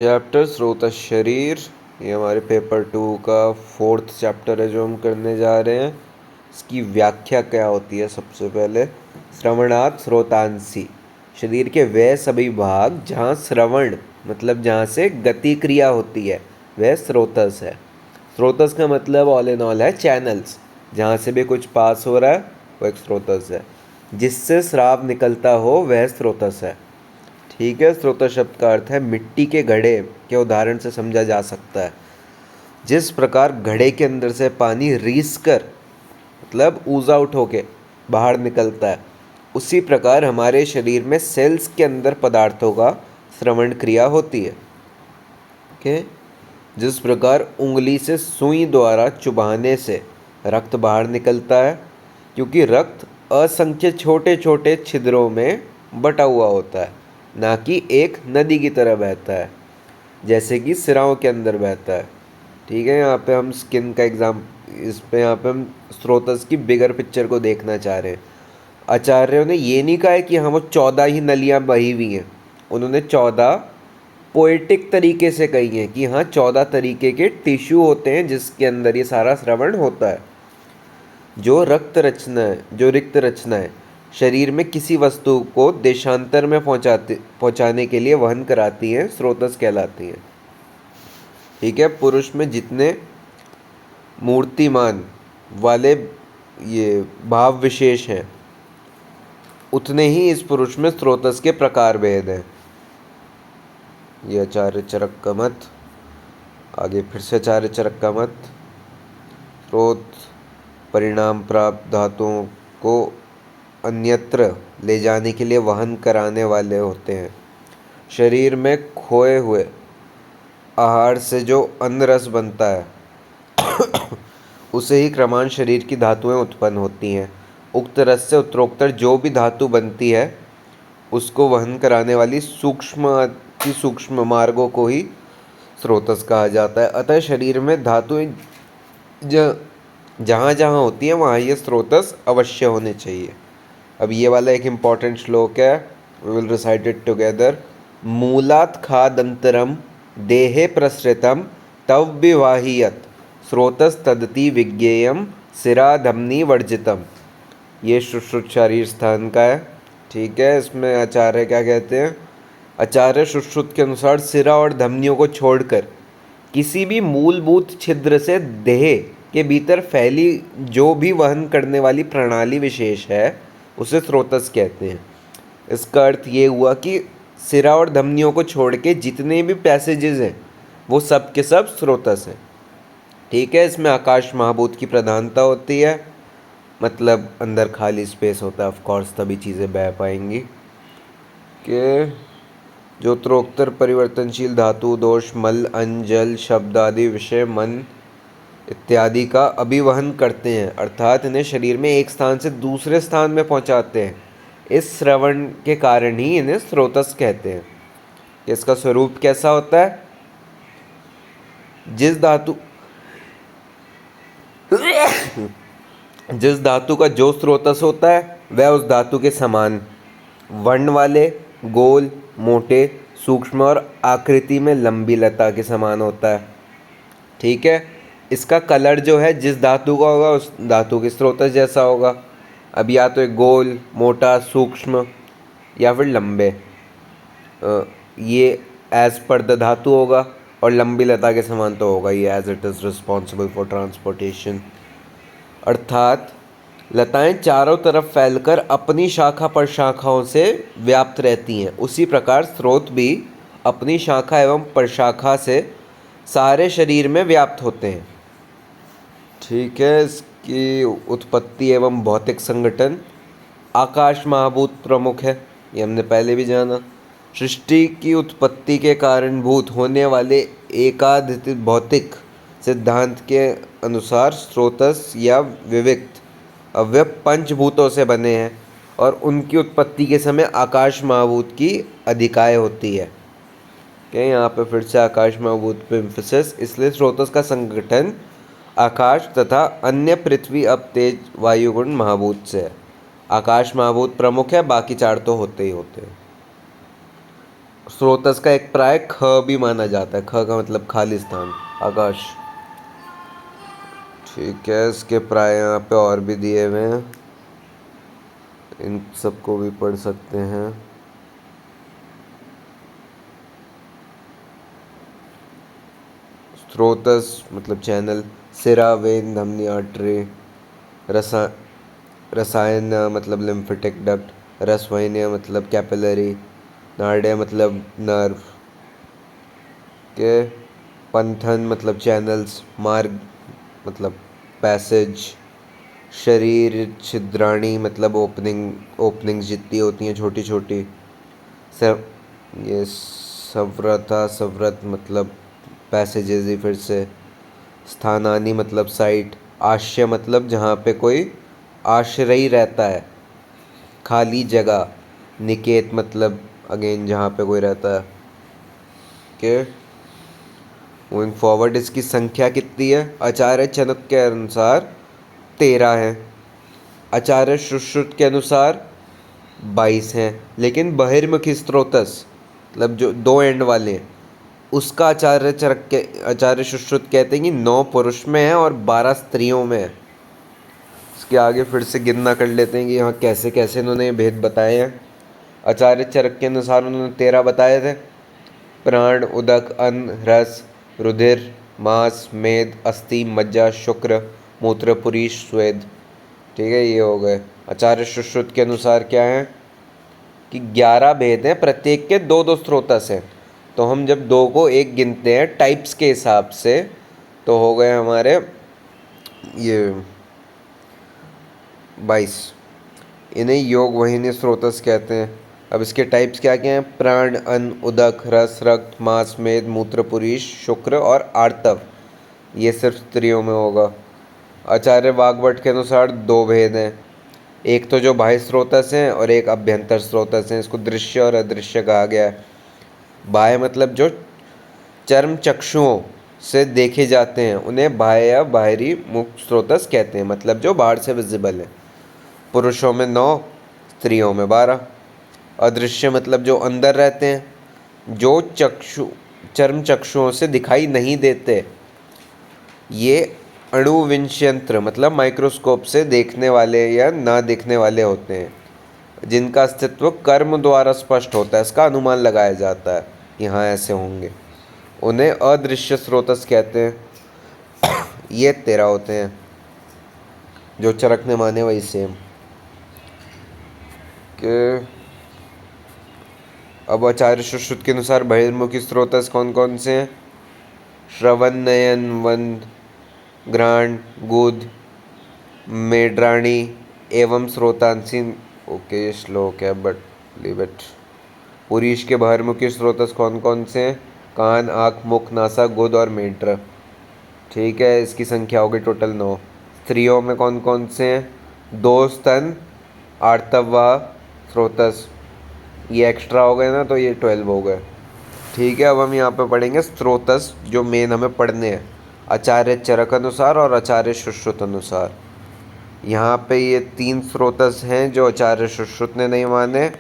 Chapter स्रोत शरीर, ये हमारे पेपर 2 का 4th चैप्टर है जो हम करने जा रहे हैं। इसकी व्याख्या क्या होती है? सबसे पहले श्रवणात् स्रोतांसी, शरीर के वह सभी भाग जहाँ श्रवण मतलब जहाँ से गति क्रिया होती है वह स्रोतस है। स्रोतस का मतलब ऑल इन ऑल है चैनल्स, जहाँ से भी कुछ पास हो रहा है वो एक स्रोतस है। जिससे श्राव निकलता हो वह स्रोतस है। ठीक है। स्रोत शब्द का अर्थ है मिट्टी के घड़े के उदाहरण से समझा जा सकता है। जिस प्रकार घड़े के अंदर से पानी रीस कर मतलब ऊज आउट होके बाहर निकलता है, उसी प्रकार हमारे शरीर में सेल्स के अंदर पदार्थों का श्रवण क्रिया होती है। ओके। जिस प्रकार उंगली से सुई द्वारा चुभाने से रक्त बाहर निकलता है, क्योंकि रक्त असंख्य छोटे छोटे छिद्रों में बटा हुआ होता है, ना कि एक नदी की तरह बहता है जैसे कि सिराओं के अंदर बहता है। ठीक है। यहाँ पे हम स्किन का इस पे यहाँ पे हम स्रोतस की बिगर पिक्चर को देखना चाह रहे हैं। आचार्यों ने ये नहीं कहा है कि हाँ वो 14 ही नलियाँ बही हुई हैं, उन्होंने 14 पोएटिक तरीके से कही हैं कि हाँ 14 तरीके के टिश्यू होते हैं जिसके अंदर ये सारा श्रवण होता है। जो रिक्त रचना है शरीर में किसी वस्तु को देशांतर में पहुंचाने के लिए वहन कराती हैं, स्रोतस कहलाती हैं। ठीक है। पुरुष में जितने मूर्तिमान वाले ये भाव विशेष हैं, उतने ही इस पुरुष में स्रोतस के प्रकार भेद हैं। ये आचार्य चरक का मत। आगे फिर से आचार्य चरक का मत। स्रोत परिणाम प्राप्त धातुओं को अन्यत्र ले जाने के लिए वहन कराने वाले होते हैं। शरीर में खोए हुए आहार से जो अन्न रस बनता है उसे ही क्रमान शरीर की धातुएं उत्पन्न होती हैं। उक्त रस से उत्तरोत्तर जो भी धातु बनती है उसको वहन कराने वाली सूक्ष्म अति सूक्ष्म मार्गों को ही स्रोतस कहा जाता है। अतः शरीर में धातुएं जहाँ जहाँ होती हैं वहाँ ये स्रोतस अवश्य होने चाहिए। अब ये वाला एक इम्पॉर्टेंट श्लोक है, we will recite it together. मूलात् खादंतरम देहे प्रसृतम तव विवाहियत स्रोतस तदति विज्ञेयम सिरा धमनी वर्जितम। ये सुश्रुत शरीर स्थान का है। ठीक है। इसमें आचार्य क्या कहते हैं? आचार्य सुश्रुत के अनुसार सिरा और धमनियों को छोड़कर किसी भी मूलभूत छिद्र से देह के भीतर फैली जो भी वहन करने वाली प्रणाली विशेष है उसे स्रोतस कहते हैं। इसका अर्थ ये हुआ कि सिरा और धमनियों को छोड़ के जितने भी पैसेजेस हैं वो सब के सब स्रोतस हैं। ठीक है। इसमें आकाश महाभूत की प्रधानता होती है, मतलब अंदर खाली स्पेस होता है, ऑफ कोर्स तभी चीज़ें बह पाएंगी। कि जो उत्तरोत्तर परिवर्तनशील धातु दोष मल अन्न जल शब्द आदि विषय मन इत्यादि का अभिवहन करते हैं, अर्थात इन्हें शरीर में एक स्थान से दूसरे स्थान में पहुंचाते हैं। इस श्रवण के कारण ही इन्हें स्रोतस कहते हैं। इसका स्वरूप कैसा होता है? जिस धातु का जो स्रोतस होता है वह उस धातु के समान वर्ण वाले, गोल, मोटे, सूक्ष्म और आकृति में लंबी लता के समान होता है। ठीक है। इसका कलर जो है जिस धातु का होगा उस धातु के स्रोतस जैसा होगा। अब या तो एक गोल, मोटा, सूक्ष्म या फिर लंबे, ये एज पर द धातु होगा, और लंबी लता के समान तो होगा ये as it is responsible for transportation. अर्थात लताएं चारों तरफ फैलकर अपनी शाखा पर शाखाओं से व्याप्त रहती हैं, उसी प्रकार स्रोत भी अपनी शाखा एवं प्रशाखा से सारे शरीर में व्याप्त होते हैं। ठीक है। इसकी उत्पत्ति एवं भौतिक संगठन आकाश महाभूत प्रमुख है, ये हमने पहले भी जाना। सृष्टि की उत्पत्ति के कारणभूत होने वाले एकाधिक भौतिक सिद्धांत के अनुसार स्रोतस या विविक्त अवयव पंचभूतों से बने हैं और उनकी उत्पत्ति के समय आकाश महाभूत की अधिकाय होती है। क्या यहाँ पे फिर से आकाश महाभूत पे एम्फेसिस, इसलिए स्रोतस का संगठन आकाश तथा अन्य पृथ्वी अब तेज वायुगुण महाभूत से है। आकाश महाभूत प्रमुख है, बाकी चार तो होते ही होते हैं। स्रोतस का एक प्राय ख भी माना जाता है। ख का मतलब खाली स्थान, आकाश। ठीक है, इसके प्राय यहाँ पे और भी दिए हुए हैं, इन सबको भी पढ़ सकते हैं। स्रोतस मतलब चैनल, सिरा, वेन, धमनी, आर्टरी। रसा रसायन मतलब लिम्फेटिक डक्ट। रसवाहिनियाँ मतलब कैपिलरी। नाड़ियाँ मतलब नर्व के। पंथन मतलब चैनल्स। मार्ग मतलब पैसेज। शरीर छिद्राणी मतलब ओपनिंग्स जितनी होती हैं छोटी छोटी। सब ये सव्रत मतलब पैसेजेस ही फिर से। स्थानानी मतलब साइट। आश्रय मतलब जहाँ पे कोई आश्रयी रहता है, खाली जगह। निकेत मतलब अगेन जहाँ पे कोई रहता है। के मूविंग फॉरवर्ड, इसकी संख्या कितनी है? आचार्य चनक के अनुसार 13 है। आचार्य सुश्रुत के अनुसार 22 हैं। लेकिन बहिर्मुखी स्रोतस मतलब जो दो एंड वाले हैं, उसका आचार्य सुश्रुत कहते हैं कि 9 पुरुष में है और 12 स्त्रियों में है। इसके आगे फिर से गिनना कर लेते हैं कि यहाँ कैसे कैसे इन्होंने ये भेद बताए हैं। आचार्य चरक के अनुसार उन्होंने 13 बताए थे। प्राण, उदक, अन्न, रस, रुधिर, मांस, मेद, अस्थि, मज्जा, शुक्र, मूत्र, पुरीश, स्वेद। ठीक है, ये हो गए। आचार्य सुश्रुत के अनुसार क्या है कि 11 भेद हैं, प्रत्येक के दो दो स्रोतस हैं। तो हम जब दो को एक गिनते हैं टाइप्स के हिसाब से, तो हो गए हमारे ये 22। इन्हें योग वाहिनी स्रोतस कहते हैं। अब इसके टाइप्स क्या क्या हैं? प्राण, अन्न, उदक, रस, रक्त, मांस, मेद, मूत्र, पुरीश, शुक्र और आर्तव। ये सिर्फ स्त्रियों में होगा। आचार्य वाग्भट के अनुसार दो भेद हैं, एक तो जो बाह्य स्रोतस हैं और एक अभ्यंतर स्रोतस हैं। इसको दृश्य और अदृश्य कहा गया है। बाह्य मतलब जो चर्म चक्षुओं से देखे जाते हैं उन्हें बाह्य या बाहरी मुख स्रोतस कहते हैं, मतलब जो बाहर से विजिबल है। पुरुषों में 9, स्त्रियों में 12। अदृश्य मतलब जो अंदर रहते हैं, जो चर्म चक्षुओं से दिखाई नहीं देते। ये अणुविंशयंत्र मतलब माइक्रोस्कोप से देखने वाले या ना देखने वाले होते हैं, जिनका अस्तित्व कर्म द्वारा स्पष्ट होता है, इसका अनुमान लगाया जाता है यहाँ ऐसे होंगे। उन्हें अदृश्य स्रोतस कहते हैं। ये 13 होते हैं, जो चरकने माने वही सेम के। अब आचार्य सुश्रुत के अनुसार बहिर्मुखी स्रोतस कौन कौन से हैं? श्रवण, नयन, वंद, घ्राण, गुद, मेड्राणी एवं स्रोतांसी। ओके, ये श्लोक है बट लीव इट। पुरीश के बहिर्मुखी स्रोतस कौन कौन से हैं? कान, आँख, मुख, नासा, गुद और मेड्र। ठीक है, इसकी संख्या होगी टोटल 9। स्त्रियों में कौन कौन से हैं? 2 स्तन, आर्तवा, स्रोतस। ये एक्स्ट्रा हो गए ना, तो ये 12 हो गए। ठीक है, अब हम यहाँ पे पढ़ेंगे स्रोतस जो मेन हमें पढ़ने हैं, आचार्य चरक अनुसार और आचार्य सुश्रुत अनुसार। यहाँ पे ये 3 स्रोतस हैं जो आचार्य सुश्रुत ने नहीं माने,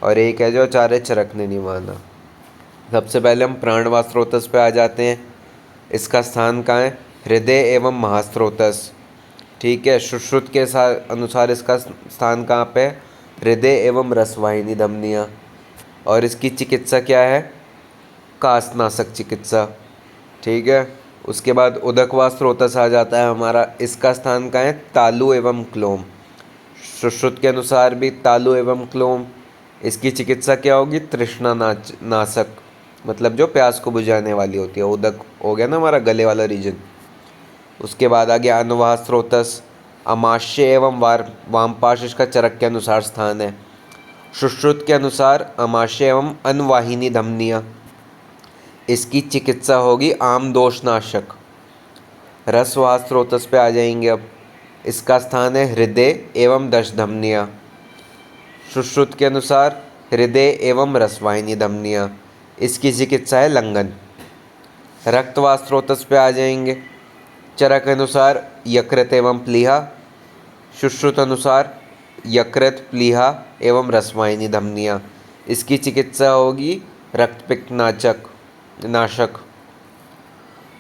और एक है जो आचार्य चरक ने नहीं माना। सबसे पहले हम प्राणवास स्रोतस पे आ जाते हैं। इसका स्थान कहाँ है? हृदय एवं महास्रोतस। ठीक है, सुश्रुत के अनुसार इसका स्थान कहाँ पे है? हृदय एवं रसवाहिनी धमनियाँ। और इसकी चिकित्सा क्या है? कासनाशक चिकित्सा। ठीक है, उसके बाद उदकवास स्रोतस आ जाता है हमारा। इसका स्थान कहाँ है? तालु एवं क्लोम। सुश्रुत के अनुसार भी तालु एवं क्लोम। इसकी चिकित्सा क्या होगी? तृष्णा नाशक, मतलब जो प्यास को बुझाने वाली होती है। उदक हो गया ना हमारा गले वाला रीजन। उसके बाद आ गया अनुवाह स्रोतस। अमाशय एवं वामपाश इसका चरक के अनुसार स्थान है। सुश्रुत के अनुसार अमाशय एवं अनवाहिनी धमनियाँ। इसकी चिकित्सा होगी आम दोषनाशक। रसवाह स्रोतस पे आ जाएंगे अब। इसका स्थान है हृदय एवं दश धमनियाँ। सुश्रुत के अनुसार हृदय एवं रसवाहिनी धमनियाँ। इसकी चिकित्सा है लंघन। रक्तवास स्रोतस पे आ जाएंगे। चरक अनुसार यकृत एवं प्लीहा। सुश्रुत अनुसार यकृत, प्लीहा एवं रसवाहिनी धमनियाँ। इसकी चिकित्सा होगी रक्तपित्त नाशक।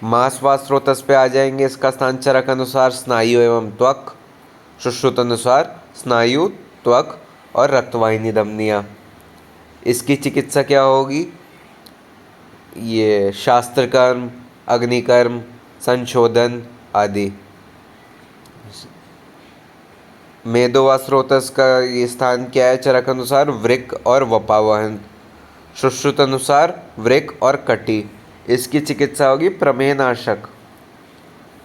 मांस व स्रोतस पे आ जाएंगे, इसका स्थान चरक अनुसार स्नायु एवं त्वक, सुश्रुत अनुसार स्नायु, त्वक और रक्तवाहिनी धमनियाँ। इसकी चिकित्सा क्या होगी? ये शास्त्रकर्म, अग्निकर्म, संशोधन आदि। मेदो व स्रोतस का ये स्थान क्या है? चरक अनुसार वृक्क और वपावहन, सुश्रुत अनुसार वृक्क और कटी। इसकी चिकित्सा होगी प्रमेह नाशक।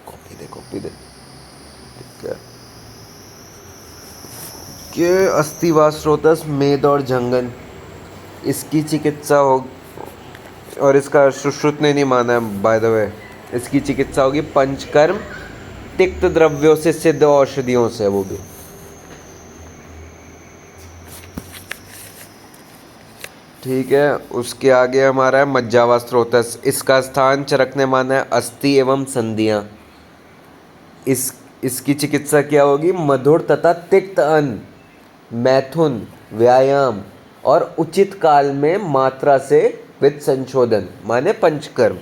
कॉपी दे ठीक है। के अस्थि व स्रोतस मेद और जंगन, इसकी चिकित्सा हो, और इसका सुश्रुत ने नहीं माना है बाय द वे। इसकी चिकित्सा होगी पंचकर्म, तिक्त द्रव्यों से सिद्ध औषधियों से, वो भी। ठीक है। उसके आगे हमारा है मज्जा व स्रोतस, इसका स्थान चरक ने माना है अस्थि एवं संधियाँ। इसकी चिकित्सा क्या होगी? मधुर तथा तिक्त अन्न, मैथुन, व्यायाम और उचित काल में मात्रा से वित्त संशोधन, माने पंचकर्म।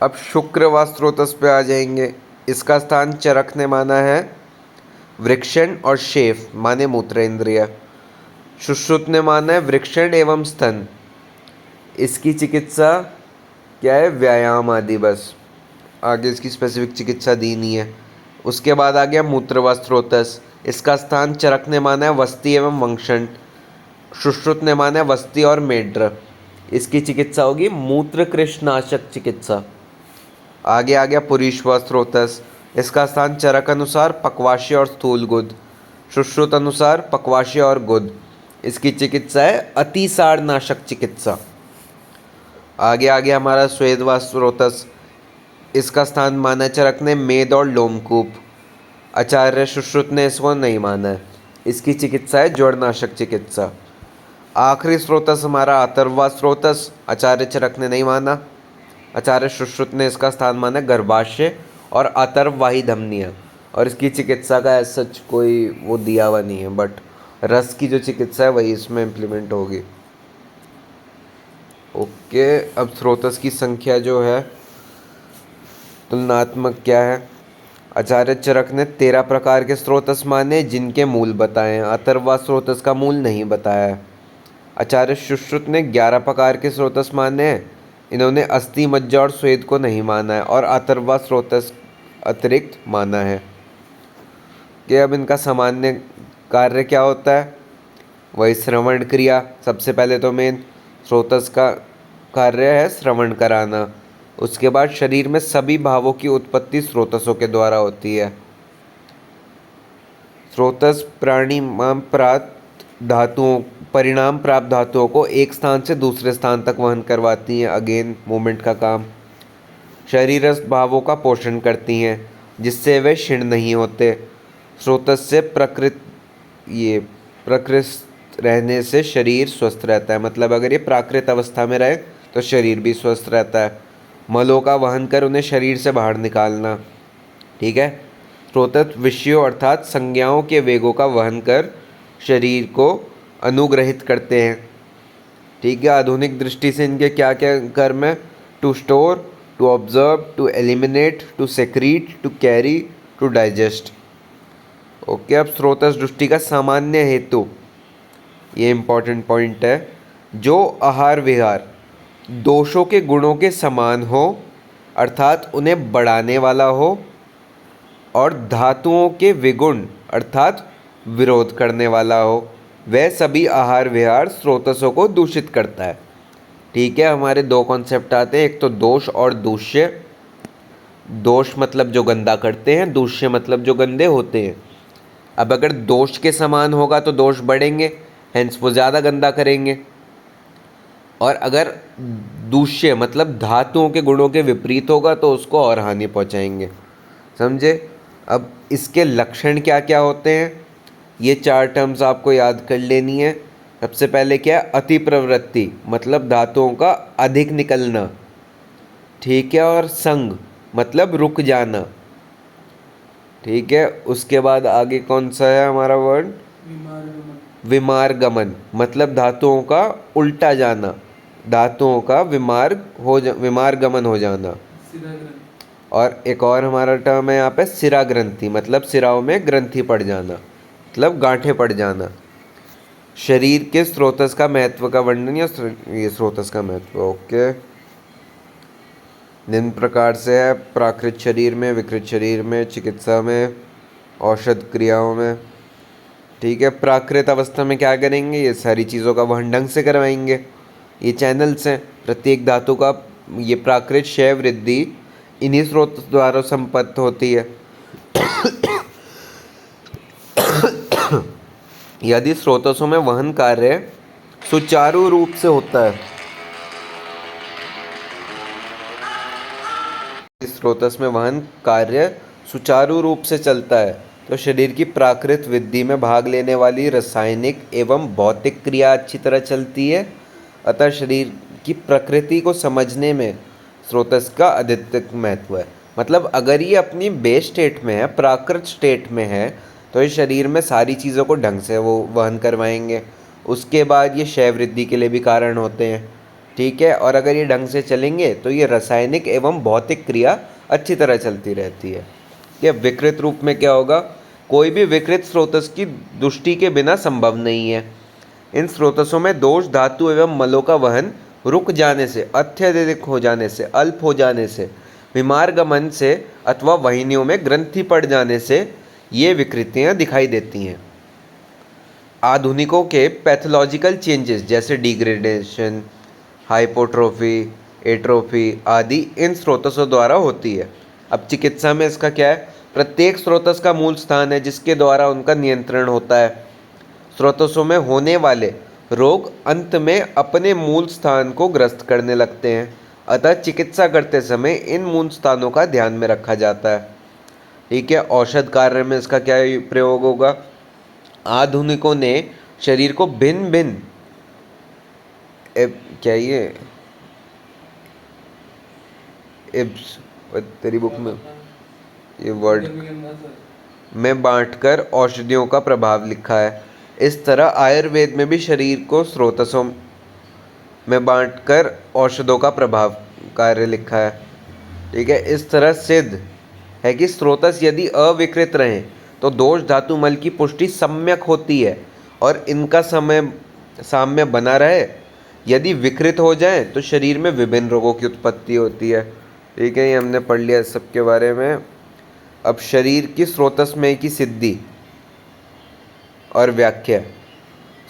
अब शुक्र व स्रोतस पे आ जाएंगे। इसका स्थान चरक ने माना है वृक्षण और शेफ, माने मूत्रेंद्रिय। सुश्रुत ने माना है वृक्षण एवं स्तन। इसकी चिकित्सा क्या है? व्यायाम आदि, बस। आगे इसकी स्पेसिफिक चिकित्सा दी नहीं है। उसके बाद आ गया मूत्र व स्रोतस। इसका स्थान चरक ने माना है वस्ति एवं वंक्षण, सुश्रुत ने माना है वस्ति और मेड्र। इसकी चिकित्सा होगी मूत्र कृष्णनाशक चिकित्सा। आगे आ गया पुरीश व स्रोतस। इसका स्थान चरक अनुसार पक्वाशय और स्थूल गुद, सुश्रुत अनुसार पक्वाशय और गुद। इसकी चिकित्सा है अतिसार नाशक चिकित्सा। आगे आ गया हमारा स्वेद व स्रोतस। इसका स्थान माना चरक ने मेद और लोमकूप, आचार्य सुश्रुत ने इसको नहीं माना है। इसकी चिकित्सा है ज्वरनाशक चिकित्सा। आखिरी स्रोतस हमारा अथर्व स्रोतस, आचार्य चरक ने नहीं माना, आचार्य सुश्रुत ने इसका स्थान माना गर्भाशय और अथर्ववाही धमनियाँ। और इसकी चिकित्सा का सच कोई वो दिया हुआ नहीं है, बट रस की जो चिकित्सा है वही इसमें इम्प्लीमेंट होगी। ओके। अब स्रोतस की संख्या जो है तुलनात्मक क्या है? आचार्य चरक ने 13 प्रकार के स्रोतस माने जिनके मूल बताए हैं। अथर्व स्रोतस का मूल नहीं बताया है। आचार्य सुश्रुत ने 11 प्रकार के स्रोतस माने हैं। इन्होंने अस्थि, मज्जा और स्वेद को नहीं माना है और अथर्व स्रोतस अतिरिक्त माना है। कि अब इनका सामान्य कार्य क्या होता है? वही श्रवण क्रिया। सबसे पहले तो मेन स्रोतस का कार्य है श्रवण कराना। उसके बाद शरीर में सभी भावों की उत्पत्ति स्रोतसों के द्वारा होती है। स्रोतस परिणाम प्राप्त धातुओं को एक स्थान से दूसरे स्थान तक वहन करवाती हैं। अगेन मूवमेंट का काम। शरीरस्थ भावों का पोषण करती हैं जिससे वे क्षीण नहीं होते। स्रोतस से प्रकृत रहने से शरीर स्वस्थ रहता है। मतलब अगर ये प्राकृत अवस्था में रहे तो शरीर भी स्वस्थ रहता है। मलों का वहन कर उन्हें शरीर से बाहर निकालना। ठीक है। स्रोतस विषयों अर्थात संज्ञाओं के वेगों का वहन कर शरीर को अनुग्रहित करते हैं। ठीक है। आधुनिक दृष्टि से इनके क्या क्या कर्म है? To store, to observe, to eliminate, to secrete, to carry, to digest. Okay. अब स्रोतस दृष्टि का सामान्य हेतु, ये इम्पॉर्टेंट पॉइंट है। जो आहार विहार दोषों के गुणों के समान हो, अर्थात उन्हें बढ़ाने वाला हो, और धातुओं के विगुण अर्थात विरोध करने वाला हो, वह सभी आहार विहार स्रोतसों को दूषित करता है। ठीक है। हमारे दो कॉन्सेप्ट आते हैं, एक तो दोष और दूष्य। दोष मतलब जो गंदा करते हैं, दूष्य मतलब जो गंदे होते हैं। अब अगर दोष के समान होगा तो दोष बढ़ेंगे, हेंस वो ज़्यादा गंदा करेंगे। और अगर दूष्य मतलब धातुओं के गुणों के विपरीत होगा तो उसको और हानि पहुंचाएंगे। समझे? अब इसके लक्षण क्या क्या होते हैं, ये 4 टर्म्स आपको याद कर लेनी है। सबसे पहले क्या है? अति प्रवृत्ति मतलब धातुओं का अधिक निकलना। ठीक है। और संग मतलब रुक जाना। ठीक है। उसके बाद आगे कौन सा है हमारा वर्ड? विमारगमन मतलब धातुओं का उल्टा जाना, धातुओं का विमार्गमन हो जाना। और एक और हमारा टर्म है यहाँ पे सिरा ग्रंथि, मतलब सिराओं में ग्रंथि पड़ जाना, मतलब गांठें पड़ जाना। शरीर के स्रोतस का महत्व का वर्णन या ये स्रोतस का महत्व, ओके। निम्न प्रकार से है: प्राकृत शरीर में, विकृत शरीर में, चिकित्सा में, औषध क्रियाओं में। ठीक है, प्राकृत अवस्था में क्या करेंगे, ये सारी चीज़ों का वहन ढंग से करवाएंगे। ये चैनल्स हैं, प्रत्येक धातु का ये प्राकृत क्षय वृद्धि इन्हीं स्रोत द्वारा संपन्न होती है। यदि स्रोतसों में वहन कार्य सुचारू रूप से होता है, स्रोतस में वहन कार्य सुचारू रूप से चलता है तो शरीर की प्राकृत वृद्धि में भाग लेने वाली रासायनिक एवं भौतिक क्रिया अच्छी तरह चलती है। अतः शरीर की प्रकृति को समझने में स्रोतस का अधिक महत्व है। मतलब अगर ये अपनी बेस स्टेट में है, प्राकृत स्टेट में है, तो ये शरीर में सारी चीज़ों को ढंग से वो वहन करवाएंगे। उसके बाद ये क्षय वृद्धि के लिए भी कारण होते हैं। ठीक है, और अगर ये ढंग से चलेंगे तो ये रासायनिक एवं भौतिक क्रिया अच्छी तरह चलती रहती है। ये विकृत रूप में क्या होगा, कोई भी विकृत स्रोतस की दुष्टि के बिना संभव नहीं है। इन स्रोतसों में दोष धातु एवं मलों का वहन रुक जाने से, अत्यधिक हो जाने से, अल्प हो जाने से, विमार्गमन से अथवा वाहिनियों में ग्रंथि पड़ जाने से ये विकृतियाँ दिखाई देती हैं। आधुनिकों के पैथोलॉजिकल चेंजेस जैसे डिग्रेडेशन, हाइपोट्रोफी, एट्रोफी आदि इन स्रोतसों द्वारा होती है। अब चिकित्सा में इसका क्या है, प्रत्येक स्रोतस का मूल स्थान है जिसके द्वारा उनका नियंत्रण होता है। स्रोतसों में होने वाले रोग अंत में अपने मूल स्थान को ग्रस्त करने लगते हैं, अतः चिकित्सा करते समय इन मूल स्थानों का ध्यान में रखा जाता है। ठीक है, औषध कार्य में इसका क्या प्रयोग होगा, आधुनिकों ने शरीर को भिन्न भिन्न क्या ये इब्स तेरी बुक में ये वर्ड में बांटकर औषधियों का प्रभाव लिखा है। इस तरह आयुर्वेद में भी शरीर को स्रोतसों में बांटकर औषधों का प्रभाव कार्य लिखा है। ठीक है, इस तरह सिद्ध है कि स्रोतस यदि अविकृत रहें तो दोष धातु मल की पुष्टि सम्यक होती है और इनका साम्य बना रहे। यदि विकृत हो जाए तो शरीर में विभिन्न रोगों की उत्पत्ति होती है। ठीक है, ये हमने पढ़ लिया इस सब के बारे में। अब शरीर की स्रोतस्मय की सिद्धि और व्याख्या।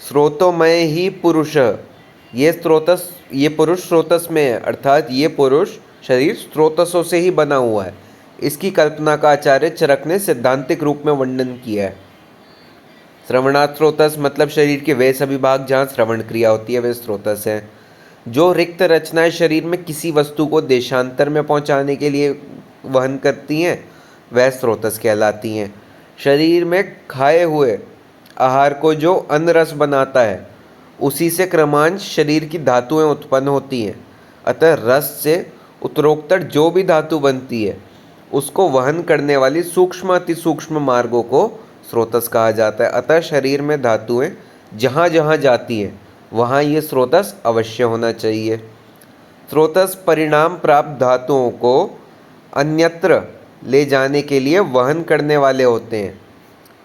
स्रोतोमय ही पुरुष, ये पुरुष स्रोतस्मय है, अर्थात ये पुरुष शरीर स्रोतसों से ही बना हुआ है। इसकी कल्पना का आचार्य चरक ने सिद्धांतिक रूप में वर्णन किया है। श्रवणात् स्रोतस मतलब शरीर के वे सभी भाग जहाँ श्रवण क्रिया होती है वे स्रोतस हैं। जो रिक्त रचनाएं शरीर में किसी वस्तु को देशांतर में पहुंचाने के लिए वहन करती हैं वह स्रोतस कहलाती हैं। शरीर में खाए हुए आहार को जो अन्न रस बनाता है उसी से क्रमांश शरीर की धातुएं उत्पन्न होती हैं। अतः रस से उत्तरोत्तर जो भी धातु बनती है उसको वहन करने वाली सूक्ष्म अति सूक्ष्म मार्गों को स्रोतस कहा जाता है। अतः शरीर में धातुएं जहाँ जहाँ जाती हैं वहाँ ये स्रोतस अवश्य होना चाहिए। स्रोतस परिणाम प्राप्त धातुओं को अन्यत्र ले जाने के लिए वहन करने वाले होते हैं।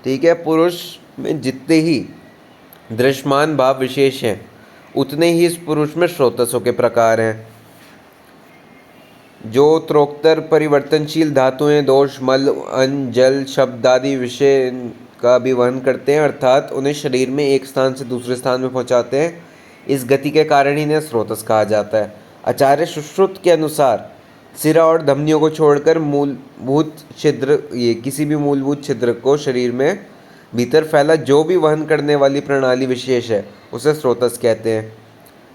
ठीक है, पुरुष में जितने ही दृश्यमान भाव विशेष हैं उतने ही इस पुरुष में स्रोतसों के प्रकार हैं। जो उत्तरोत्तर परिवर्तनशील धातुएं दोष मल अन्न जल शब्द आदि विषय का भी वहन करते हैं, अर्थात उन्हें शरीर में एक स्थान से दूसरे स्थान में पहुंचाते हैं। इस गति के कारण ही इन्हें स्रोतस कहा जाता है। आचार्य सुश्रुत के अनुसार सिरा और धमनियों को छोड़कर मूलभूत छिद्र, ये किसी भी मूलभूत छिद्र को शरीर में भीतर फैला जो भी वहन करने वाली प्रणाली विशेष है उसे स्रोतस कहते हैं।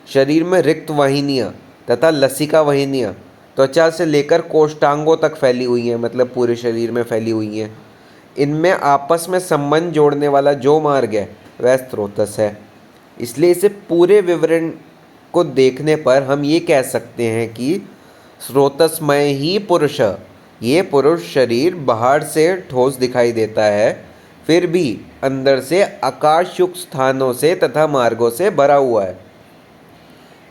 शरीर में रिक्त वाहिनियाँ तथा लसिका वाहिनियाँ त्वचा से लेकर कोष्ठांगों तक फैली हुई हैं, मतलब पूरे शरीर में फैली हुई हैं। इनमें आपस में संबंध जोड़ने वाला जो मार्ग है वह स्रोतस है। इसलिए इसे पूरे विवरण को देखने पर हम ये कह सकते हैं कि स्रोतस्मय ही पुरुष, ये पुरुष शरीर बाहर से ठोस दिखाई देता है फिर भी अंदर से आकाशयुक्त स्थानों से तथा मार्गों से भरा हुआ है।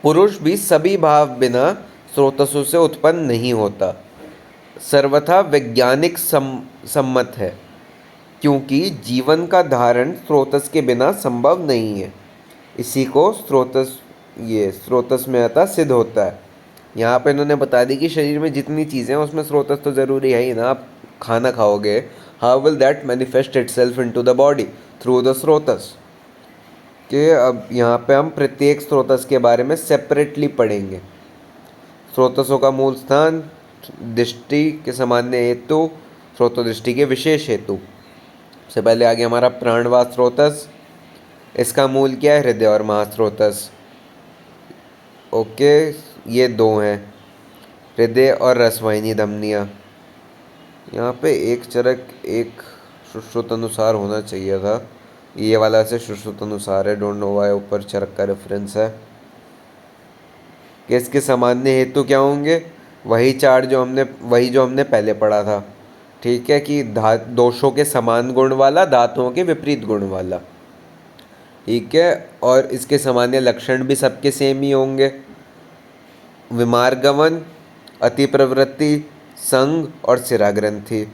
पुरुष भी सभी भाव बिना स्रोतसों से उत्पन्न नहीं होता, सर्वथा वैज्ञानिक सम्मत है, क्योंकि जीवन का धारण स्रोतस के बिना संभव नहीं है। इसी को स्रोतस में आता सिद्ध होता है। यहाँ पे इन्होंने बता दी कि शरीर में जितनी चीज़ें हैं उसमें स्रोतस तो ज़रूरी है ही ना। आप खाना खाओगे, how will that manifest itself into the body? Through the स्रोतस। कि अब यहाँ पे हम प्रत्येक स्रोतस के बारे में सेपरेटली पढ़ेंगे। स्रोतसों का मूल स्थान, दृष्टि के सामान्य हेतु, स्रोतदृष्टि के विशेष हेतु। सबसे पहले आगे हमारा प्राणवास स्रोतस। इसका मूल क्या है? हृदय और महास्रोतस। ओके, ये दो हैं, हृदय और रसवाहिनी धमनियाँ। यहाँ पे एक चरक एक सुश्रुत अनुसार होना चाहिए था, ये वाला से सुश्रुत अनुसार है, डोंट नो व्हाई ऊपर चरक का रेफरेंस है। कि इसके सामान्य हेतु क्या होंगे? वही जो हमने पहले पढ़ा था, ठीक है, कि दोषों के समान गुण वाला, धातुओं के विपरीत गुण वाला, ठीक है। और इसके सामान्य लक्षण भी सबके सेम ही होंगे, विमार्गमन, अति प्रवृत्ति, संग और शिराग्रंथि,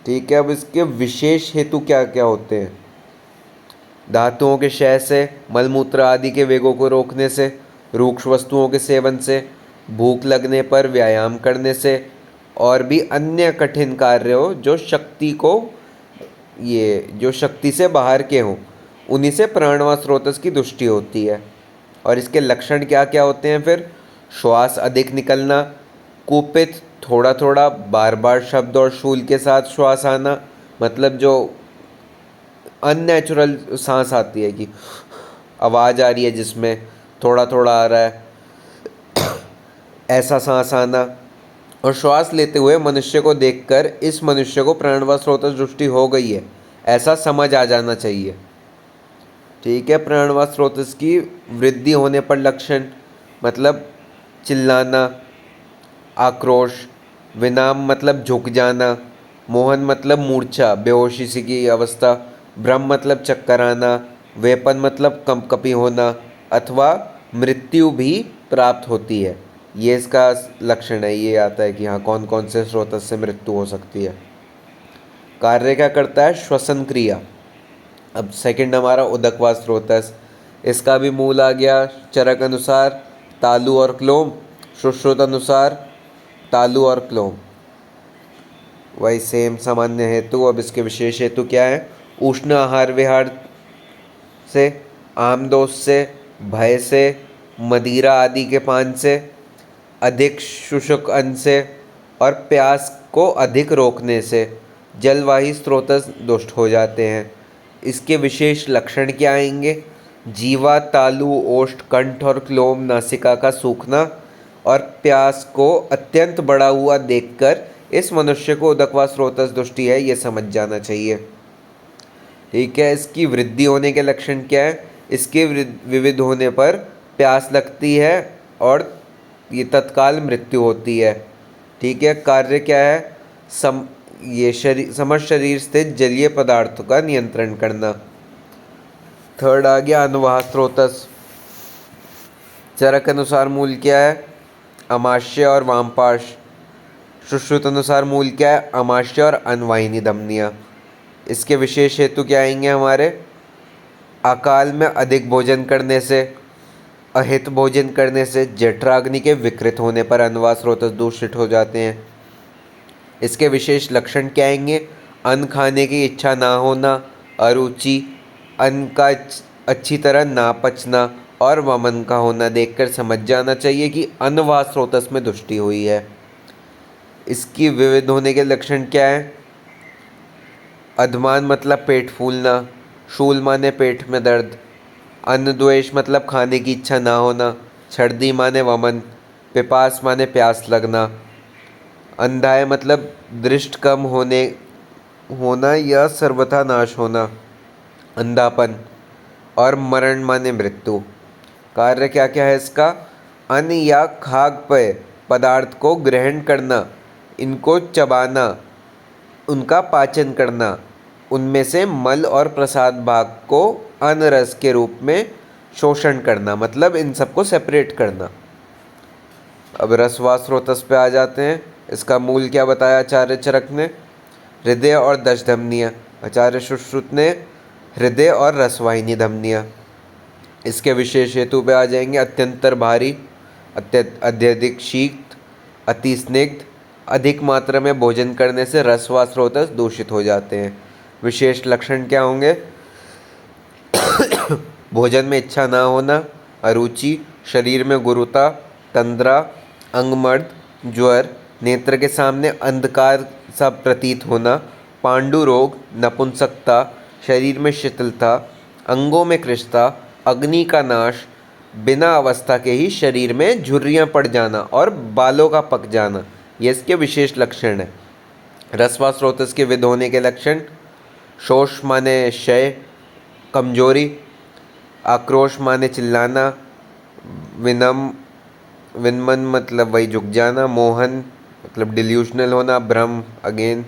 ठीक है। अब इसके विशेष हेतु क्या क्या होते हैं? धातुओं के क्षय से, मलमूत्र आदि के वेगों को रोकने से, रूक्ष वस्तुओं के सेवन से, भूख लगने पर व्यायाम करने से, और भी अन्य कठिन कार्यों जो शक्ति से बाहर के हों, उन्हीं से प्राणवास स्रोतस की दृष्टि होती है। और इसके लक्षण क्या क्या होते हैं फिर? श्वास अधिक निकलना, कुपित, थोड़ा थोड़ा, बार बार शब्द और शूल के साथ श्वास आना, मतलब जो अननेचुरल सांस आती है कि आवाज़ आ रही है जिसमें थोड़ा थोड़ा आ रहा है, ऐसा सांस आना। और श्वास लेते हुए मनुष्य को देखकर इस मनुष्य को प्राणवास स्रोतस दृष्टि हो गई है, ऐसा समझ आ जाना चाहिए, ठीक है। प्राणवास स्रोतस की वृद्धि होने पर लक्षण, मतलब चिल्लाना, आक्रोश, विनाम मतलब झुक जाना, मोहन मतलब मूर्छा, बेहोशी सी की अवस्था, भ्रम मतलब चक्कर आना, वेपन मतलब कंपकपी होना, अथवा मृत्यु भी प्राप्त होती है। ये इसका लक्षण है, ये आता है कि हाँ कौन कौन से स्रोतस से मृत्यु हो सकती है। कार्य क्या करता है? श्वसन क्रिया। अब सेकंड हमारा उदकवास स्रोतस, इसका भी मूल आ गया चरक अनुसार तालु और क्लोम, सुश्रुत अनुसार तालु और क्लोम, वही सेम सामान्य हेतु। अब इसके विशेष हेतु क्या है? उष्ण आहार विहार से, आमदोष से, भय से, मदिरा आदि के पान से, अधिक शुष्क अन्न से, और प्यास को अधिक रोकने से जलवाही स्रोतस दुष्ट हो जाते हैं। इसके विशेष लक्षण क्या आएंगे? जीवा, तालु, ओष्ठ, कंठ और क्लोम नासिका का सूखना, और प्यास को अत्यंत बढ़ा हुआ देखकर इस मनुष्य को उदकवास स्रोतस दृष्टि है, ये समझ जाना चाहिए, ठीक है। इसकी वृद्धि होने के लक्षण क्या है? इसके विविध होने पर प्यास लगती है और ये तत्काल मृत्यु होती है, ठीक है। कार्य क्या है? समस्त शरीर स्थित जलीय पदार्थों का नियंत्रण करना। थर्ड आ गया अनुवाह स्रोतस। चरक अनुसार मूल क्या है? अमाशय और वामपाश। सुश्रुत अनुसार मूल क्या है? अमाशय और अनवाहिनी धमनियाँ। इसके विशेष हेतु क्या आएंगे हमारे? अकाल में अधिक भोजन करने से, अहित भोजन करने से, जठराग्नि के विकृत होने पर अनुवाह स्रोतस दूषित हो जाते हैं। इसके विशेष लक्षण क्या आएंगे? अन्न खाने की इच्छा ना होना, अरुचि, अन्न का अच्छी तरह ना पचना और वमन का होना देखकर समझ जाना चाहिए कि अनुवाह स्रोतस में दृष्टि हुई है। इसकी विविध होने के लक्षण क्या है? अधमान मतलब पेट फूलना, शूल माने पेट में दर्द, अन्न द्वेष मतलब खाने की इच्छा ना होना, छर्दी माने वमन, पिपास माने प्यास लगना, अंधाय मतलब दृष्टि कम होना या सर्वथा नाश होना, अंधापन, और मरण माने मृत्यु। कार्य क्या क्या है इसका? अन्न या खाद्य पदार्थ को ग्रहण करना, इनको चबाना, उनका पाचन करना, उनमें से मल और प्रसाद भाग को अन्न रस के रूप में शोषण करना, मतलब इन सबको सेपरेट करना। अब रसवा स्रोतस पे आ जाते हैं। इसका मूल क्या बताया आचार्य चरक ने? हृदय और दश धमनियाँ। आचार्य सुश्रुत ने हृदय और रसवाहिनी धमनियाँ। इसके विशेष हेतु पे आ जाएंगे। अत्यंतर भारी, अत्यधिक शीत, अति स्निग्ध, अधिक मात्रा में भोजन करने से रसवा स्रोतस दूषित हो जाते हैं। विशेष लक्षण क्या होंगे? भोजन में इच्छा ना होना, अरुचि, शरीर में गुरुता, तंद्रा, अंगमर्द, ज्वर, नेत्र के सामने अंधकार सा प्रतीत होना, पांडु रोग, नपुंसकता, शरीर में शिथिलता, अंगों में कृशता, अग्नि का नाश, बिना अवस्था के ही शरीर में झुर्रियाँ पड़ जाना और बालों का पक जाना, ये इसके विशेष लक्षण है। रसवा स्रोतस के विध होने के लक्षण: शोष माने क्षय, कमजोरी, आक्रोश माने चिल्लाना, विनमन मतलब वही झुक जाना, मोहन मतलब डिल्यूशनल होना, भ्रम अगेन,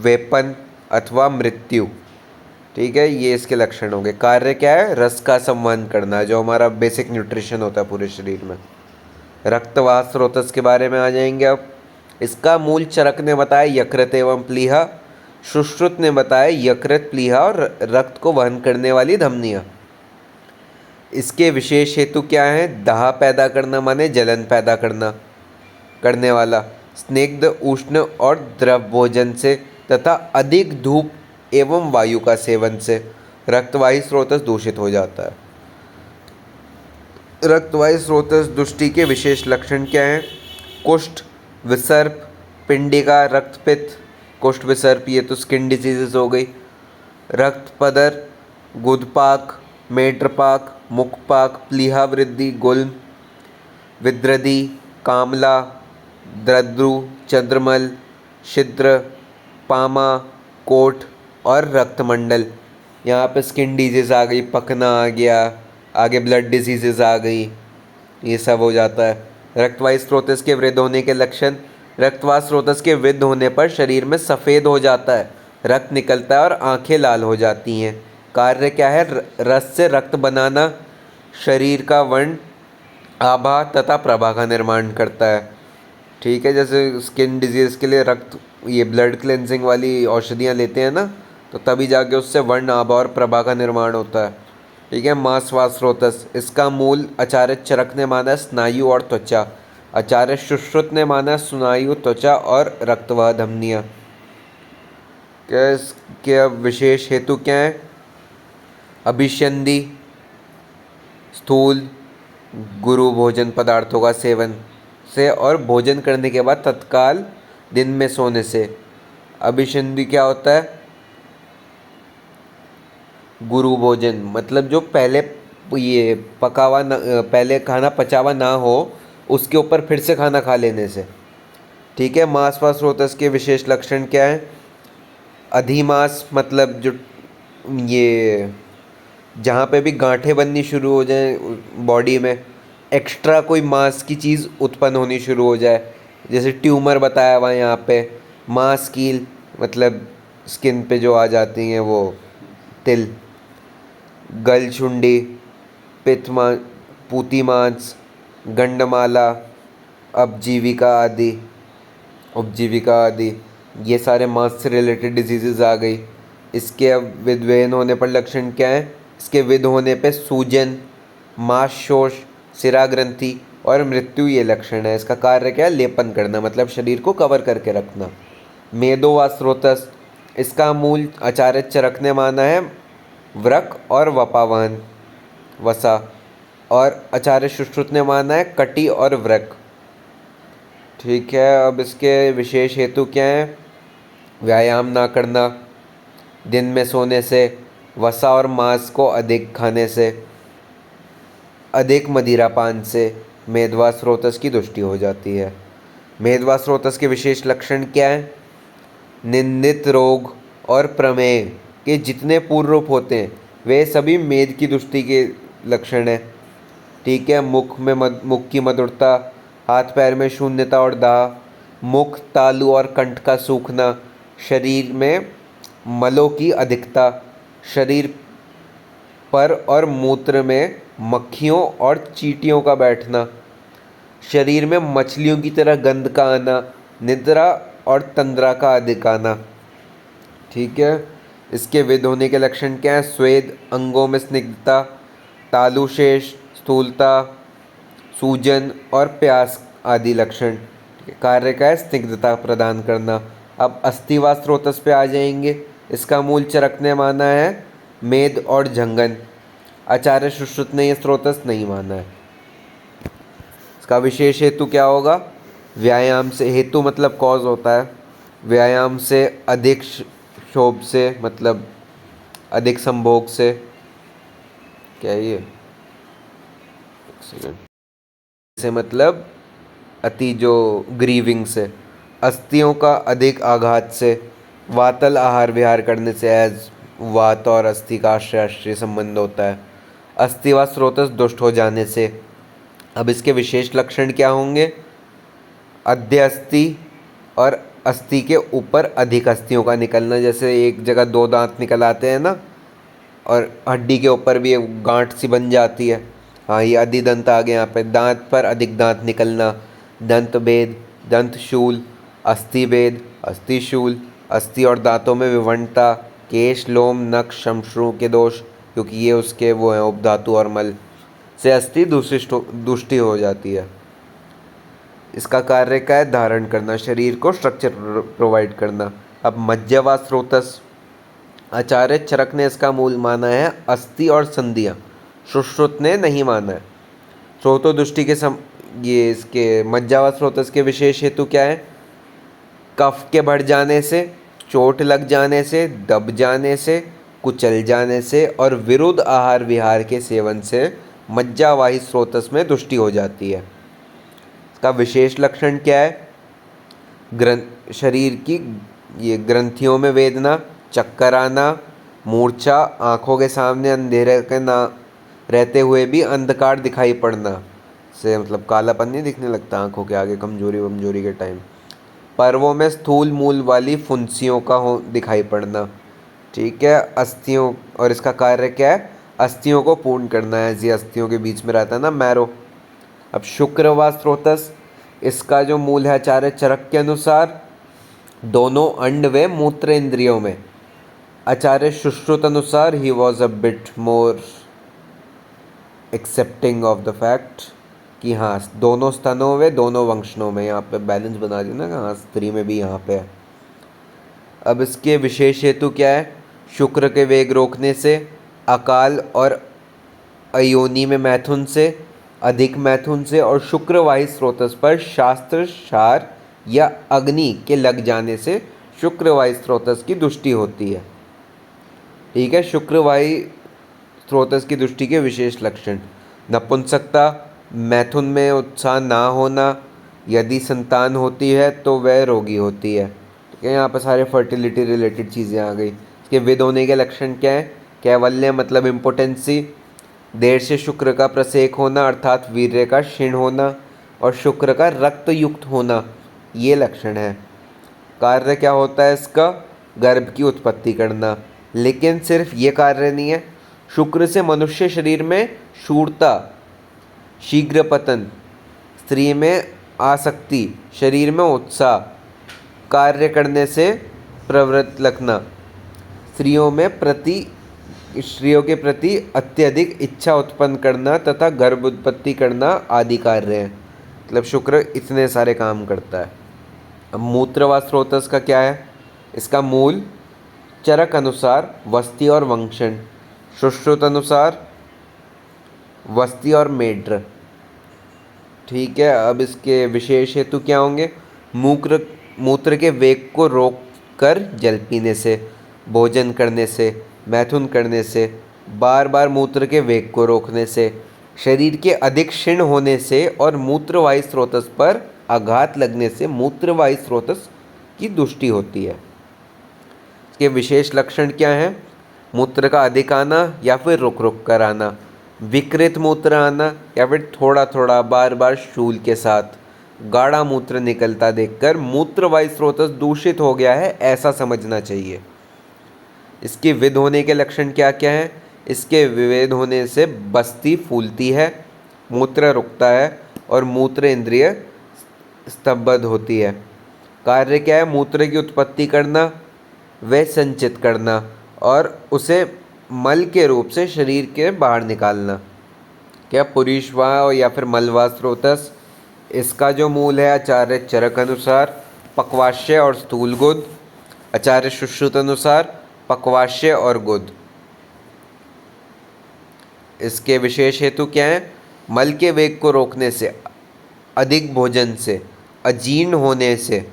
वेपन अथवा मृत्यु। ठीक है, ये इसके लक्षण होंगे। कार्य क्या है? रस का संवहन करना, जो हमारा बेसिक न्यूट्रिशन होता है पूरे शरीर में। रक्तवाह स्रोतस के बारे में आ जाएंगे अब। इसका मूल चरक ने बताया यकृत एवं प्लीहा, सुश्रुत ने बताया यकृत, प्लीहा और रक्त को वहन करने वाली धमनियाँ। इसके विशेष हेतु क्या है? दाह पैदा करना माने जलन पैदा करने वाला, स्निग्ध, उष्ण और द्रव भोजन से तथा अधिक धूप एवं वायु का सेवन से रक्तवाही स्रोतस दूषित हो जाता है। रक्तवाही स्रोतस दुष्टि के विशेष लक्षण क्या हैं? कुष्ठ, विसर्प, पिंडिका, रक्तपित्त, कुष्ठ विसर्प ये तो स्किन डिजीजेज हो गई, रक्तपदर, गुदपाक, मेट्रपाक, मुखपाक, प्लीहा वृद्धि, गुल्म, विद्रदी, कामला, द्रद्रु, चंद्रमल, छिद्र, पामा, कोट और रक्तमंडल। यहाँ पे स्किन डिजीज़ आ गई, पकना आ गया, आगे ब्लड डिजीजेज आ गई, ये सब हो जाता है। रक्तवाही स्रोतस के वृद्ध होने के लक्षण: रक्तवाह स्रोतस के वृद्ध होने पर शरीर में सफ़ेद हो जाता है, रक्त निकलता है और आंखें लाल हो जाती हैं। कार्य क्या है? रस से रक्त बनाना, शरीर का वर्ण, आभा तथा प्रभा का निर्माण करता है। ठीक है, जैसे स्किन डिजीज़ के लिए रक्त, ये ब्लड क्लेंजिंग वाली औषधियाँ लेते हैं ना, तो तभी जाके उससे वर्ण, आभा और प्रभा का निर्माण होता है। ठीक है। मांसवाह स्रोतस, इसका मूल आचार्य चरक ने माना स्नायु और त्वचा, आचार्य सुश्रुत ने माना स्नायु, त्वचा और रक्तवाह धमनियाँ। क्या इसके विशेष हेतु क्या है? अभिसंधि, स्थूल गुरु भोजन पदार्थों का सेवन से और भोजन करने के बाद तत्काल दिन में सोने से। अभिसंधि क्या होता है? गुरु भोजन मतलब जो पहले ये पका हुआ पहले खाना पचा हुआ ना हो, उसके ऊपर फिर से खाना खा लेने से। ठीक है। मांसवाह स्रोतस के विशेष लक्षण क्या है? अधिमास मतलब जो ये जहाँ पे भी गांठें बननी शुरू हो जाए बॉडी में, एक्स्ट्रा कोई मांस की चीज़ उत्पन्न होनी शुरू हो जाए, जैसे ट्यूमर बताया हुआ यहाँ पे। मांस कील मतलब स्किन पे जो आ जाती हैं वो तिल, गलछुंडी, पित्तमा, पूतिमांस, गंडमाला, उपजीविका आदि ये सारे मांस से रिलेटेड डिजीज़ आ गई। इसके अब विद्वेन होने पर लक्षण क्या है? इसके विध होने पे सूजन, मांसशोष, सिरा ग्रंथि और मृत्यु ये लक्षण है। इसका कार्य क्या है? लेपन करना मतलब शरीर को कवर करके रखना। मेदोवा स्रोतस, इसका मूल आचार्य चरक ने माना है वृक और वपावहन वसा, और आचार्य सुश्रुत ने माना है कटी और वृक। ठीक है। अब इसके विशेष हेतु क्या हैं? व्यायाम ना करना, दिन में सोने से, वसा और मांस को अधिक खाने से, अधिक मदिरापान से मेदवा स्रोतस की दुष्टि हो जाती है। मेदवा स्रोतस के विशेष लक्षण क्या हैं? निंदित रोग और प्रमेय के जितने पूर्व रूप होते हैं वे सभी मेद की दुष्टि के लक्षण हैं। ठीक है। मुख की मधुरता, हाथ पैर में शून्यता और दाह, मुख, तालु और कंठ का सूखना, शरीर में मलों की अधिकता, शरीर पर और मूत्र में मक्खियों और चींटियों का बैठना, शरीर में मछलियों की तरह गंध का आना, निद्रा और तंद्रा का अधिक आना। ठीक है, इसके विध होने के लक्षण क्या हैं? स्वेद, अंगों में स्निग्धता, तालुशेष, स्थूलता, सूजन और प्यास आदि लक्षण। ठीक है, कार्य का है स्निग्धता प्रदान करना। अब अस्थिवा स्रोतस पे आ जाएंगे। इसका मूल चरक ने माना है मेद और झंगन। आचार्य सुश्रुत ने यह स्रोतस नहीं माना है। इसका विशेष हेतु क्या होगा? व्यायाम से, हेतु मतलब कॉज होता है, व्यायाम से, अधिक क्षोभ से मतलब अधिक संभोग से, क्या है ये, एक सेकंड, से मतलब अति जो ग्रीविंग से, अस्थियों का अधिक आघात से, वातल आहार विहार करने से, एज वात और अस्थि का आश्रय संबंध होता है, अस्थिवा स्रोतस दुष्ट हो जाने से। अब इसके विशेष लक्षण क्या होंगे? अध्य अस्थि और अस्थि के ऊपर अधिक अस्थियों का निकलना, जैसे एक जगह दो दांत निकल आते हैं ना, और हड्डी के ऊपर भी एक गांठ सी बन जाती है। हाँ, ये अधिदंत आ गया यहाँ पे। दांत पर अधिक दांत निकलना, दंत भेद, दंतशूल, अस्थि भेद, अस्थिशूल, अस्थि और दांतों में विवरणता, केश, लोम, नख, श्मश्रु के दोष, क्योंकि ये उसके वो हैं उपधातु और मल से अस्थि दुष्टि हो जाती है। इसका कार्य क्या है? धारण करना, शरीर को स्ट्रक्चर प्रोवाइड करना। अब मज्जवा स्रोतस, आचार्य चरक ने इसका मूल माना है अस्थि और संधियाँ, सुश्रुत ने नहीं माना है। स्रोतो दृष्टि के ये इसके मज्जावा स्रोतस के विशेष हेतु क्या है? कफ के बढ़ जाने से, चोट लग जाने से, दब जाने से, कुचल जाने से और विरुद्ध आहार विहार के सेवन से मज्जावाही स्रोतस में दृष्टि हो जाती है। इसका विशेष लक्षण क्या है? शरीर की ये ग्रंथियों में वेदना, चक्कर आना, मूर्छा, आँखों के सामने अंधेरे के ना रहते हुए भी अंधकार दिखाई पड़ना से मतलब कालापन नहीं दिखने लगता आँखों के आगे कमजोरी वमजोरी के टाइम, पर्वों में स्थूल मूल वाली फुंसियों का हो दिखाई पड़ना। ठीक है, अस्थियों, और इसका कार्य क्या है? अस्थियों को पूर्ण करना है, ऐसी अस्थियों के बीच में रहता है ना मैरो। अब शुक्रवा स्रोतस, इसका जो मूल है आचार्य चरक के अनुसार दोनों अंड व मूत्र इंद्रियों में, आचार्य सुश्रुत अनुसार he was a bit more accepting of the fact कि हाँ दोनों स्तनों व दोनों वंशनों में, यहाँ पे बैलेंस बना दी ना, हाँ स्त्री में भी यहाँ पे है। अब इसके विशेष हेतु क्या है? शुक्र के वेग रोकने से, अकाल और अयोनि में मैथुन से, अधिक मैथुन से और शुक्रवाही स्रोतस पर शास्त्र सार या अग्नि के लग जाने से शुक्रवाही स्रोतस की दृष्टि होती है। ठीक है, शुक्रवाही स्रोतस की दृष्टि के विशेष लक्षण: नपुंसकता, मैथुन में उत्साह ना होना, यदि संतान होती है तो वह रोगी होती है। ठीक है, यहाँ पर सारे फर्टिलिटी रिलेटेड चीज़ें आ गई। इसके विध होने के लक्षण क्या है? कैवल्य मतलब इम्पोटेंसी, देर से शुक्र का प्रसेक होना अर्थात वीर्य का क्षीण होना और शुक्र का रक्त युक्त होना, ये लक्षण है। कार्य क्या होता है इसका? गर्भ की उत्पत्ति करना। लेकिन सिर्फ ये कार्य नहीं है, शुक्र से मनुष्य शरीर में शूरता, शीघ्र पतन, स्त्री में आसक्ति, शरीर में उत्साह, कार्य करने से प्रवृत्त लगना, स्त्रियों के प्रति अत्यधिक इच्छा उत्पन्न करना तथा गर्भ उत्पत्ति करना आदि कार्य हैं। मतलब शुक्र इतने सारे काम करता है। अब मूत्रवा स्रोतस का क्या है? इसका मूल चरक अनुसार वस्ति और वंक्षण, सुश्रुत अनुसार वस्ति और मेड्र। ठीक है, अब इसके विशेष हेतु क्या होंगे? मूत्र के वेग को रोक कर जल पीने से, भोजन करने से, मैथुन करने से, बार बार मूत्र के वेग को रोकने से, शरीर के अधिक क्षीण होने से और मूत्रवाही स्रोतस पर आघात लगने से मूत्रवाही स्रोतस की दृष्टि होती है। इसके विशेष लक्षण क्या हैं? मूत्र का अधिक आना या फिर रुक रुक कर आना, विकृत मूत्र आना या फिर थोड़ा थोड़ा बार बार शूल के साथ, गाढ़ा मूत्र निकलता देखकर मूत्रवाही स्रोतस दूषित हो गया है ऐसा समझना चाहिए। इसके विध होने के लक्षण क्या क्या हैं? इसके विभेद होने से बस्ती फूलती है, मूत्र रुकता है और मूत्र इंद्रिय स्तब्ध होती है। कार्य क्या है? मूत्र की उत्पत्ति करना, व संचित करना और उसे मल के रूप से शरीर के बाहर निकालना। क्या? पुरीश्वा या फिर मलवा स्रोतस, इसका जो मूल है आचार्य चरक अनुसार पक्वाशय और स्थूल गुद, आचार्य सुश्रुत अनुसार पक्वाशय और गुद। इसके विशेष हेतु क्या है? मल के वेग को रोकने से, अधिक भोजन से, अजीर्ण होने से,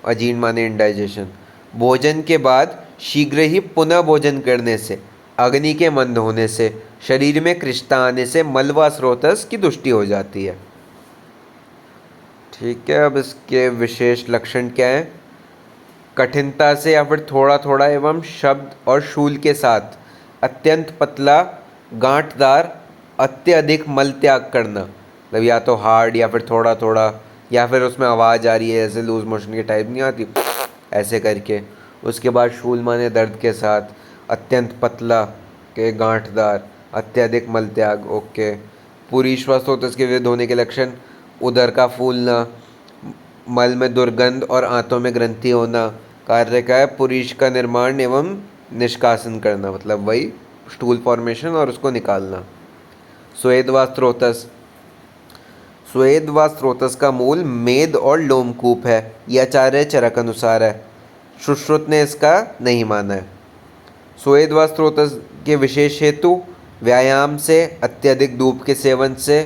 अजीर्ण माने इंडाइजेशन, भोजन के बाद शीघ्र ही पुनः भोजन करने से, अग्नि के मंद होने से, शरीर में कृष्णता आने से मलवा स्रोतस की तुष्टि हो जाती है। ठीक है, अब इसके विशेष लक्षण क्या है? कठिनता से या फिर थोड़ा थोड़ा एवं शब्द और शूल के साथ अत्यंत पतला गांठदार अत्यधिक मल त्याग करना, मतलब या तो हार्ड या फिर थोड़ा थोड़ा, या फिर उसमें आवाज़ आ रही है जैसे लूज मोशन के टाइप नहीं आती ऐसे करके। उसके बाद शूल माने दर्द के साथ, अत्यंत पतला के गांठदार, अत्यधिक मल त्याग। ओके। पूरी श्वास होते इसके विरुद्ध होने के लक्षण: उदर का फूलना, मल में दुर्गंध और आंतों में ग्रंथि होना। कार्य का है? पुरीश का निर्माण एवं निष्कासन करना, मतलब वही स्टूल फॉर्मेशन और उसको निकालना। स्वेद व स्रोतस, स्वेद व स्रोतस का मूल मेद और लोमकूप है, यह आचार्य चरक अनुसार है। सुश्रुत ने इसका नहीं माना है। स्वेद व स्रोतस के विशेष हेतु: व्यायाम से, अत्यधिक धूप के सेवन से,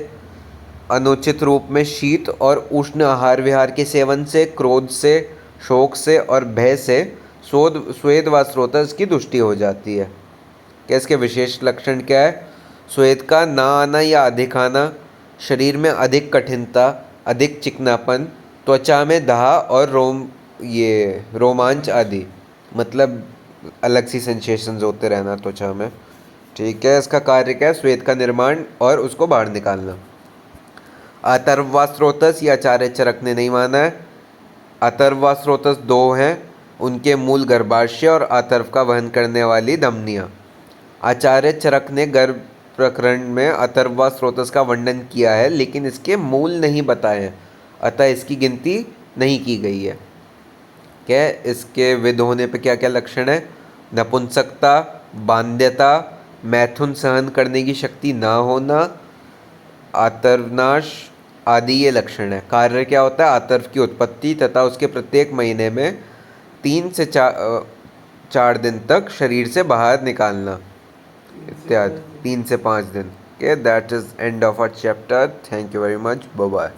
अनुचित रूप में शीत और उष्ण आहार विहार के सेवन से, क्रोध से, शोक से और भय से स्वेद व स्रोतस की तुष्टि हो जाती है। क्या इसके विशेष लक्षण क्या है? स्वेद का ना आना या अधिक आना, शरीर में अधिक कठिनता, अधिक चिकनापन, त्वचा में दाह और रोमांच आदि, मतलब अलग सी सेंसेशंस होते रहना त्वचा में। ठीक है, इसका कार्य क्या है? स्वेद का निर्माण और उसको बाहर निकालना। अथर्व व स्रोतस या आचार्य चरक ने नहीं माना है। अथर्व व स्रोतस दो हैं, उनके मूल गर्भाशय और अथर्व का वहन करने वाली धमनियाँ। आचार्य चरक ने गर्भ प्रकरण में अथर्व व स्रोतस का वर्णन किया है, लेकिन इसके मूल नहीं बताए हैं, अतः इसकी गिनती नहीं की गई है। क्या इसके विध होने पे क्या क्या लक्षण है? नपुंसकता, बांध्यता, मैथुन सहन करने की शक्ति ना होना, आतर्वनाश आदि ये लक्षण है। कार्य क्या होता है? आतर्व की उत्पत्ति तथा उसके प्रत्येक महीने में 3 से 4 दिन तक शरीर से बाहर निकालना इत्यादि, 3 से 5 दिन। Okay, that is end of our chapter. Thank you very much. Bye bye.